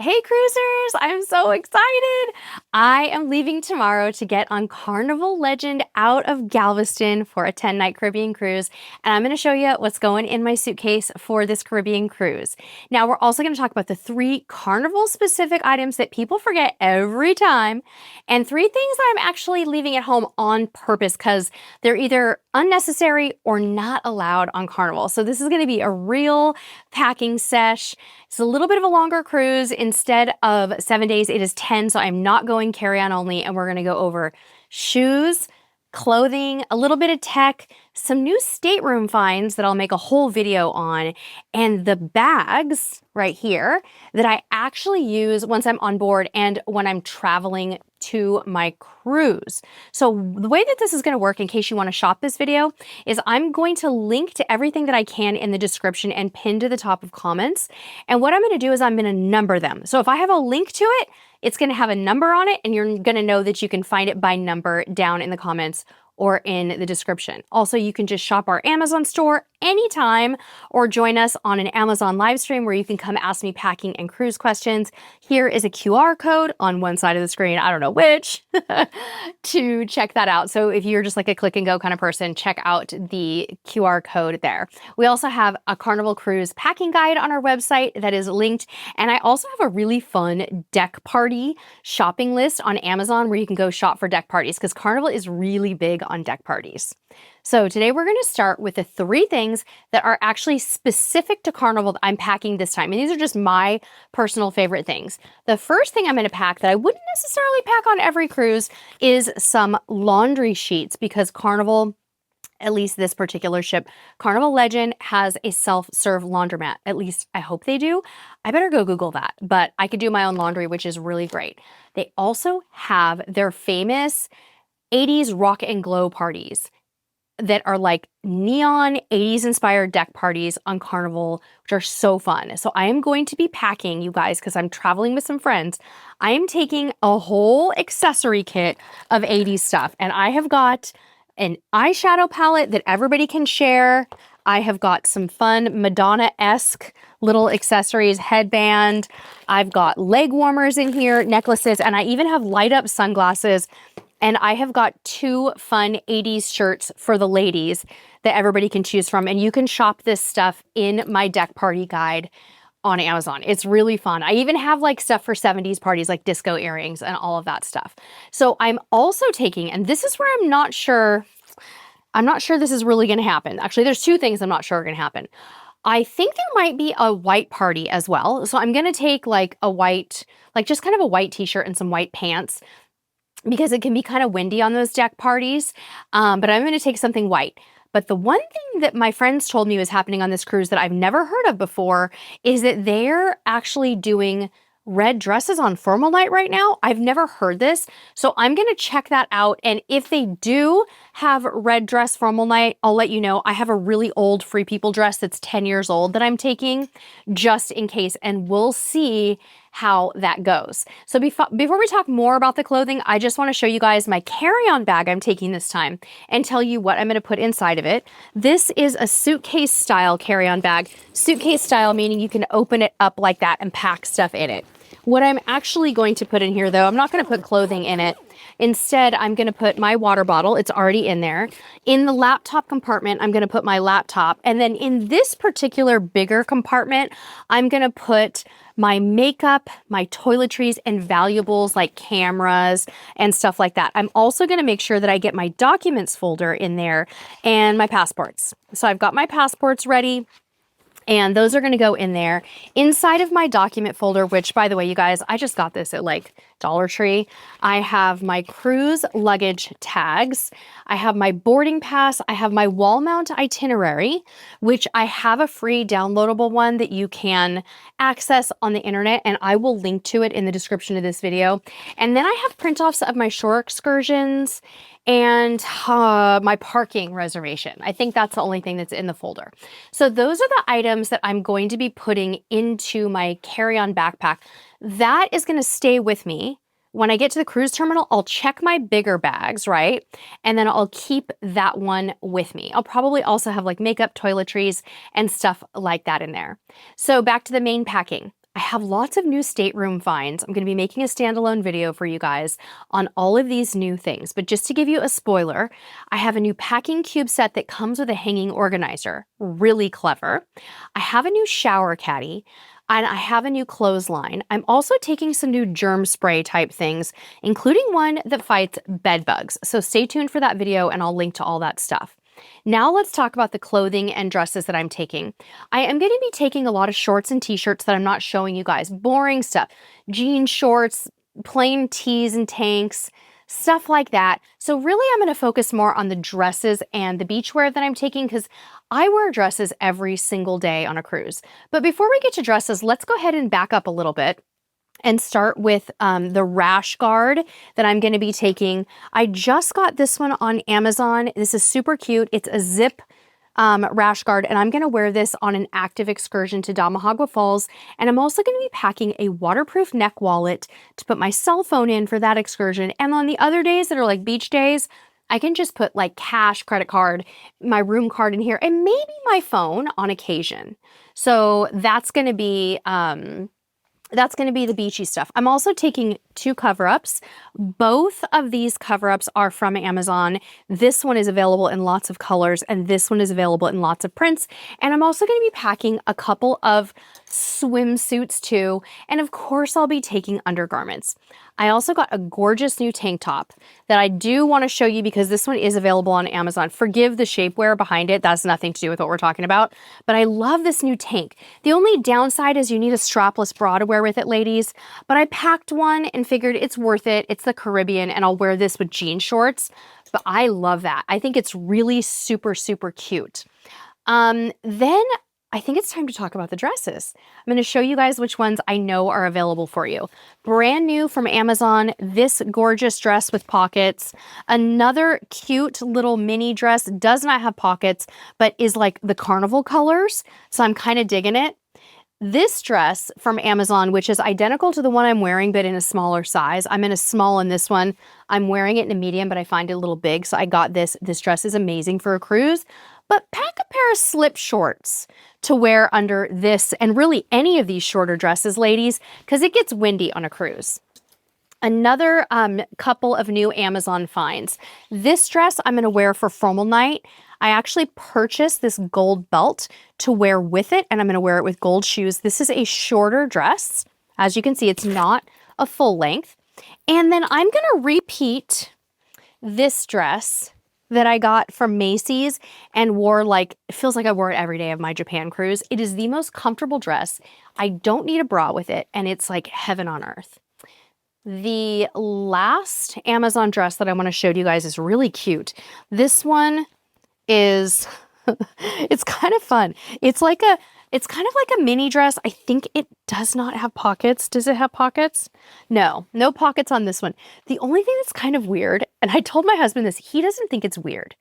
Hey cruisers, I'm so excited. I am leaving tomorrow to get on Carnival Legend out of Galveston for a 10-night Caribbean cruise. And I'm going to show you what's going in my suitcase for this Caribbean cruise. Now, we're also going to talk about the 3 Carnival specific items that people forget every time, and 3 things that I'm actually leaving at home on purpose because they're either unnecessary or not allowed on Carnival. So this is going to be a real packing sesh. It's a little bit of a longer cruise. Instead of 7 days, it is 10, so I'm not going carry-on only, and we're gonna go over shoes, clothing, a little bit of tech, some new stateroom finds that I'll make a whole video on, and the bags right here that I actually use once I'm on board and when I'm traveling to my cruise. So the way that this is going to work, in case you want to shop this video, is I'm going to link to everything that I can in the description and pin to the top of comments. And what I'm going to do is I'm going to number them. So if I have a link to it, it's going to have a number on it, and you're going to know that you can find it by number down in the comments or in the description. Also, you can just shop our Amazon store anytime or join us on an Amazon live stream where you can come ask me packing and cruise questions. Here is a QR code on one side of the screen, I don't know which, to check that out. So if you're just like a click and go kind of person, check out the QR code there. We also have a Carnival Cruise packing guide on our website that is linked. And I also have a really fun deck party shopping list on Amazon where you can go shop for deck parties, because Carnival is really big on deck parties. So today we're going to start with the 3 things that are actually specific to Carnival that I'm packing this time. And these are just my personal favorite things. The first thing I'm going to pack that I wouldn't necessarily pack on every cruise is some laundry sheets, because Carnival, at least this particular ship, Carnival Legend, has a self-serve laundromat. At least I hope they do. I better go Google that, but I could do my own laundry, which is really great. They also have their famous 80s rock and glow parties that are like neon 80s inspired deck parties on Carnival, which are so fun. So I am going to be packing, you guys, because I'm traveling with some friends. I am taking a whole accessory kit of 80s stuff, and I have got an eyeshadow palette that everybody can share. I have got some fun Madonna-esque little accessories, headband. I've got leg warmers in here, necklaces, and I even have light up sunglasses. And I have got 2 fun 80s shirts for the ladies that everybody can choose from. And you can shop this stuff in my deck party guide on Amazon. It's really fun. I even have like stuff for 70s parties, like disco earrings and all of that stuff. So I'm also taking, and this is where I'm not sure this is really going to happen. Actually, there's 2 things I'm not sure are going to happen. I think there might be a white party as well. So I'm going to take like a white, like just kind of a white t-shirt and some white pants, because it can be kind of windy on those deck parties, but I'm going to take something white. But the one thing that my friends told me was happening on this cruise that I've never heard of before is that they're actually doing red dresses on formal night right now. I've never heard this, so I'm going to check that out. And if they do have red dress formal night, I'll let you know. I have a really old Free People dress that's 10 years old that I'm taking just in case, and we'll see how that goes. So before we talk more about the clothing, I just want to show you guys my carry-on bag I'm taking this time and tell you what I'm going to put inside of it. This is a suitcase style carry-on bag. Suitcase style meaning you can open it up like that and pack stuff in it. What I'm actually going to put in here, though, I'm not going to put clothing in it. Instead, I'm going to put my water bottle. It's already in there. In the laptop compartment, I'm going to put my laptop. And then in this particular bigger compartment, I'm going to put my makeup, my toiletries, and valuables like cameras and stuff like that. I'm also going to make sure that I get my documents folder in there and my passports. So I've got my passports ready, and those are going to go in there. Inside of my document folder, which, by the way, you guys, I just got this at like Dollar Tree. I have my cruise luggage tags. I have my boarding pass. I have my wall mount itinerary, which I have a free downloadable one that you can access on the internet, and I will link to it in the description of this video. And then I have print-offs of my shore excursions and my parking reservation. I think that's the only thing that's in the folder. So those are the items that I'm going to be putting into my carry-on backpack. That is going to stay with me. When I get to the cruise terminal, I'll check my bigger bags, right? And then I'll keep that one with me. I'll probably also have like makeup, toiletries, and stuff like that in there. So back to the main packing. I have lots of new stateroom finds. I'm going to be making a standalone video for you guys on all of these new things. But just to give you a spoiler, I have a new packing cube set that comes with a hanging organizer. Really clever. I have a new shower caddy. And I have a new clothesline. I'm also taking some new germ spray type things, including one that fights bed bugs. So stay tuned for that video and I'll link to all that stuff. Now let's talk about the clothing and dresses that I'm taking. I am going to be taking a lot of shorts and t-shirts that I'm not showing you guys. Boring stuff. Jean shorts, plain tees and tanks, stuff like that. So really I'm going to focus more on the dresses and the beachwear that I'm taking because I wear dresses every single day on a cruise. But before we get to dresses, let's go ahead and back up a little bit and start with the rash guard that I'm going to be taking. I just got this one on Amazon. This is super cute. It's a zip rash guard, and I'm going to wear this on an active excursion to Damahagua Falls. And I'm also going to be packing a waterproof neck wallet to put my cell phone in for that excursion. And on the other days that are like beach days, I can just put like cash, credit card, my room card in here, and maybe my phone on occasion. So that's going to be the beachy stuff. I'm also taking 2 cover-ups. Both of these cover-ups are from Amazon. This one is available in lots of colors, and this one is available in lots of prints. And I'm also going to be packing a couple of swimsuits too. And of course, I'll be taking undergarments. I also got a gorgeous new tank top that I do want to show you because this one is available on Amazon. Forgive the shapewear behind it. That's nothing to do with what we're talking about. But I love this new tank. The only downside is you need a strapless bra to wear with it, ladies. But I packed one and figured it's worth it. It's the Caribbean and I'll wear this with jean shorts. But I love that. I think it's really super, super cute. Then I think it's time to talk about the dresses. I'm going to show you guys which ones I know are available for you. Brand new from Amazon, this gorgeous dress with pockets. Another cute little mini dress, does not have pockets, but is like the carnival colors. So I'm kind of digging it. This dress from Amazon, which is identical to the one I'm wearing, but in a smaller size. I'm in a small in this one. I'm wearing it in a medium, but I find it a little big. So I got this. This dress is amazing for a cruise. But pack a pair of slip shorts to wear under this and really any of these shorter dresses, ladies, because it gets windy on a cruise. Another couple of new Amazon finds. This dress I'm going to wear for formal night. I actually purchased this gold belt to wear with it, and I'm going to wear it with gold shoes. This is a shorter dress. As you can see, it's not a full length. And then I'm going to repeat this dress that I got from Macy's and wore it feels like I wore it every day of my Japan cruise. It is the most comfortable dress. I don't need a bra with it, and it's like heaven on earth. The last Amazon dress that I want to show you guys is really cute. This one is, it's kind of fun. It's kind of like a mini dress. I think it does not have pockets. Does it have pockets? No pockets on this one. The only thing that's kind of weird, and I told my husband this, he doesn't think it's weird.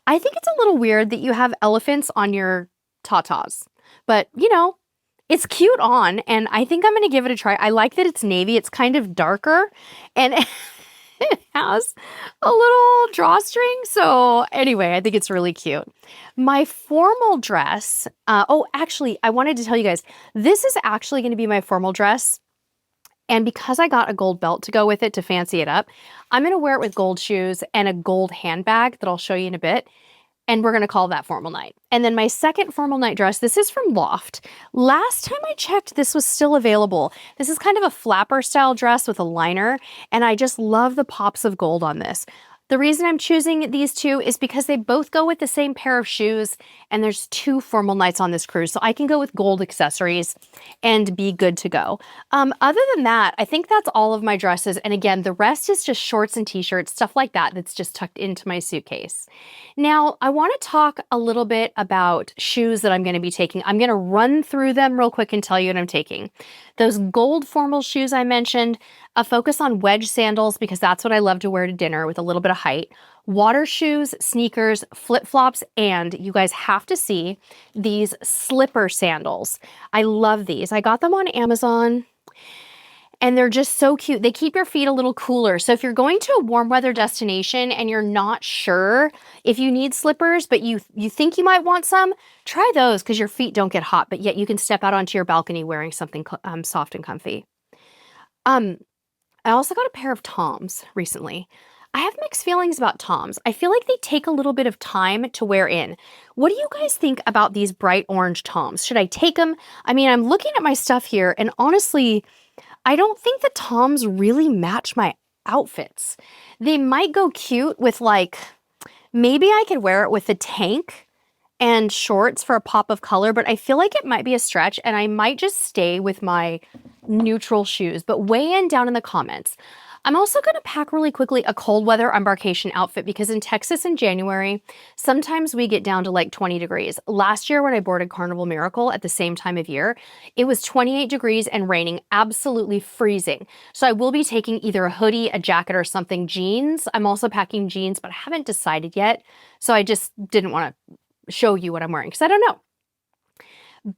I think it's a little weird that you have elephants on your tatas, but you know, it's cute on, and I think I'm going to give it a try. I like that it's navy. It's kind of darker, and it has a little drawstring. So anyway, I think it's really cute. My formal dress, actually, I wanted to tell you guys, this is actually going to be my formal dress. And because I got a gold belt to go with it to fancy it up, I'm going to wear it with gold shoes and a gold handbag that I'll show you in a bit. And we're going to call that formal night. And then my second formal night dress, this is from Loft. Last time I checked, this was still available. This is kind of a flapper style dress with a liner, and I just love the pops of gold on this. The reason I'm choosing these two is because they both go with the same pair of shoes, and there's 2 formal nights on this cruise, so I can go with gold accessories and be good to go. Other than that, I think that's all of my dresses, and again, the rest is just shorts and t-shirts, stuff like that that's just tucked into my suitcase. Now, I want to talk a little bit about shoes that I'm going to be taking. I'm going to run through them real quick and tell you what I'm taking. Those gold formal shoes I mentioned, a focus on wedge sandals because that's what I love to wear to dinner with a little bit of height, water shoes, sneakers, flip-flops, and you guys have to see these slipper sandals. I love these. I got them on Amazon. And they're just so cute. They keep your feet a little cooler. So if you're going to a warm weather destination and you're not sure if you need slippers, but you think you might want some, try those because your feet don't get hot, but yet you can step out onto your balcony wearing something soft and comfy. I also got a pair of Toms recently. I have mixed feelings about Toms. I feel like they take a little bit of time to wear in. What do you guys think about these bright orange Toms? Should I take them? I mean, I'm looking at my stuff here, and honestly, I don't think the Toms really match my outfits. They might go cute with like, maybe I could wear it with a tank and shorts for a pop of color, but I feel like it might be a stretch and I might just stay with my neutral shoes, but weigh in down in the comments. I'm also gonna pack really quickly a cold weather embarkation outfit because in Texas in January, sometimes we get down to like 20 degrees. Last year when I boarded Carnival Miracle at the same time of year, it was 28 degrees and raining, absolutely freezing. So I will be taking either a hoodie, a jacket, or something, jeans. I'm also packing jeans, but I haven't decided yet. So I just didn't wanna show you what I'm wearing because I don't know.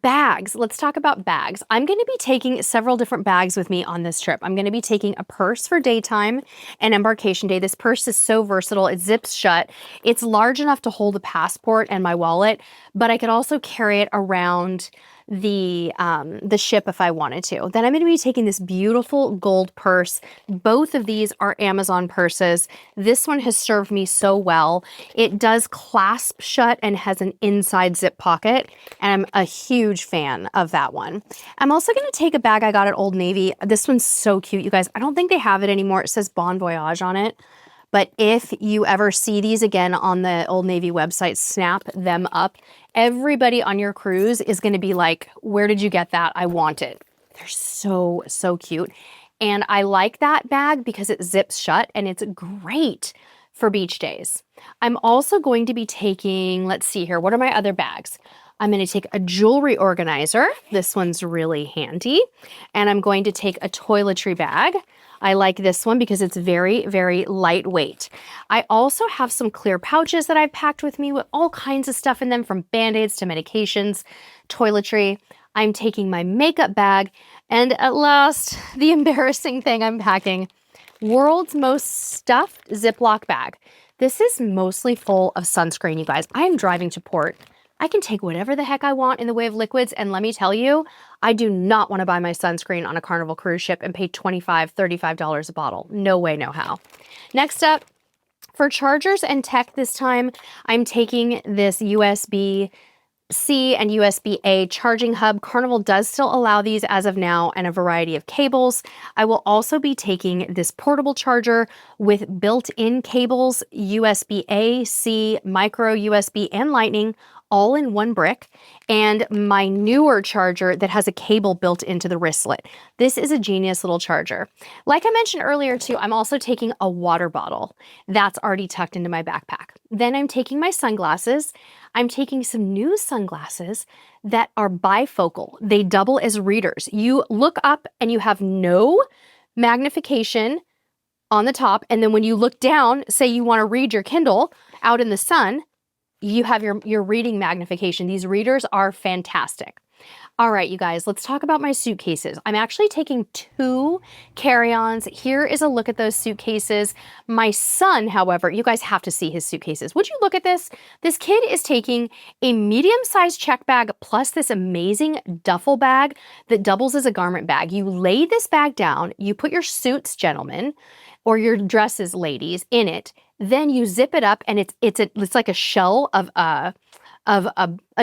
Bags. Let's talk about bags. I'm going to be taking several different bags with me on this trip. I'm going to be taking a purse for daytime and embarkation day. This purse is so versatile. It zips shut. It's large enough to hold a passport and my wallet, but I could also carry it around the ship if I wanted to. Then I'm going to be taking this beautiful gold purse. Both of these are Amazon purses. This one has served me so well. It does clasp shut and has an inside zip pocket, and I'm a huge fan of that one. I'm also going to take a bag I got at Old Navy. This one's so cute, you guys. I don't think they have it anymore. It says Bon Voyage on it. But if you ever see these again on the Old Navy website, snap them up. Everybody on your cruise is going to be like, where did you get that? I want it. They're so, so cute. And I like that bag because it zips shut and it's great for beach days. I'm also going to be taking, let's see here, what are my other bags? I'm going to take a jewelry organizer. This one's really handy. And I'm going to take a toiletry bag. I like this one because it's very, very lightweight. I also have some clear pouches that I've packed with me with all kinds of stuff in them, from Band-Aids to medications, toiletry. I'm taking my makeup bag. And at last, the embarrassing thing I'm packing, world's most stuffed Ziploc bag. This is mostly full of sunscreen, you guys. I am driving to port. I can take whatever the heck I want in the way of liquids, and let me tell you, I do not want to buy my sunscreen on a Carnival cruise ship and pay $25, $35 a bottle. No way, no how. Next up, for chargers and tech this time, I'm taking this USB-C and USB-A charging hub. Carnival does still allow these as of now, and a variety of cables. I will also be taking this portable charger with built-in cables, USB-A, C, micro USB, and lightning, all in one brick, and my newer charger that has a cable built into the wristlet. This is a genius little charger. Like I mentioned earlier too, I'm also taking a water bottle. That's already tucked into my backpack. Then I'm taking my sunglasses. I'm taking some new sunglasses that are bifocal. They double as readers. You look up and you have no magnification on the top, and then when you look down, say you want to read your Kindle out in the sun, you have your reading magnification. These readers are fantastic. All right, you guys, let's talk about my suitcases. I'm actually taking 2 carry-ons. Here is a look at those suitcases. My son, however, you guys have to see his suitcases. Would you look at this? This kid is taking a medium-sized check bag plus this amazing duffel bag that doubles as a garment bag. You lay this bag down, you put your suits, gentlemen, or your dresses, ladies, in it. Then you zip it up, and it's like a shell of a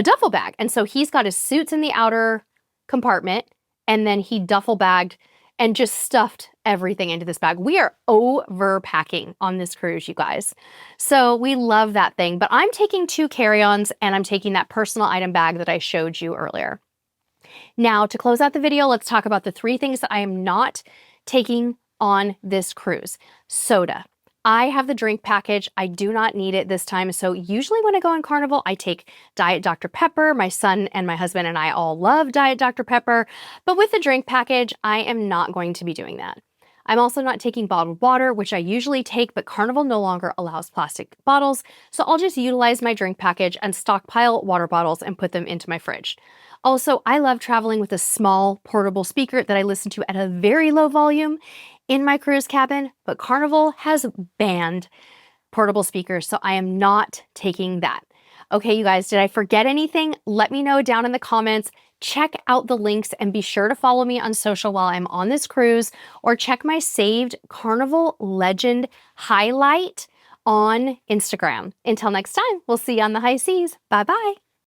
duffel bag. And so he's got his suits in the outer compartment, and then he duffel bagged and just stuffed everything into this bag. We are overpacking on this cruise, you guys. So we love that thing. But I'm taking 2 carry-ons, and I'm taking that personal item bag that I showed you earlier. Now, to close out the video, let's talk about the 3 things that I am not taking on this cruise. Soda. I have the drink package. I do not need it this time. So usually when I go on Carnival, I take Diet Dr. Pepper. My son and my husband and I all love Diet Dr. Pepper. But with the drink package, I am not going to be doing that. I'm also not taking bottled water, which I usually take, but Carnival no longer allows plastic bottles, so I'll just utilize my drink package and stockpile water bottles and put them into my fridge. Also, I love traveling with a small portable speaker that I listen to at a very low volume in my cruise cabin, but Carnival has banned portable speakers, so I am not taking that. Okay, you guys, did I forget anything? Let me know down in the comments. Check out the links and be sure to follow me on social while I'm on this cruise, or check my saved Carnival Legend highlight on Instagram. Until next time, we'll see you on the high seas. Bye-bye.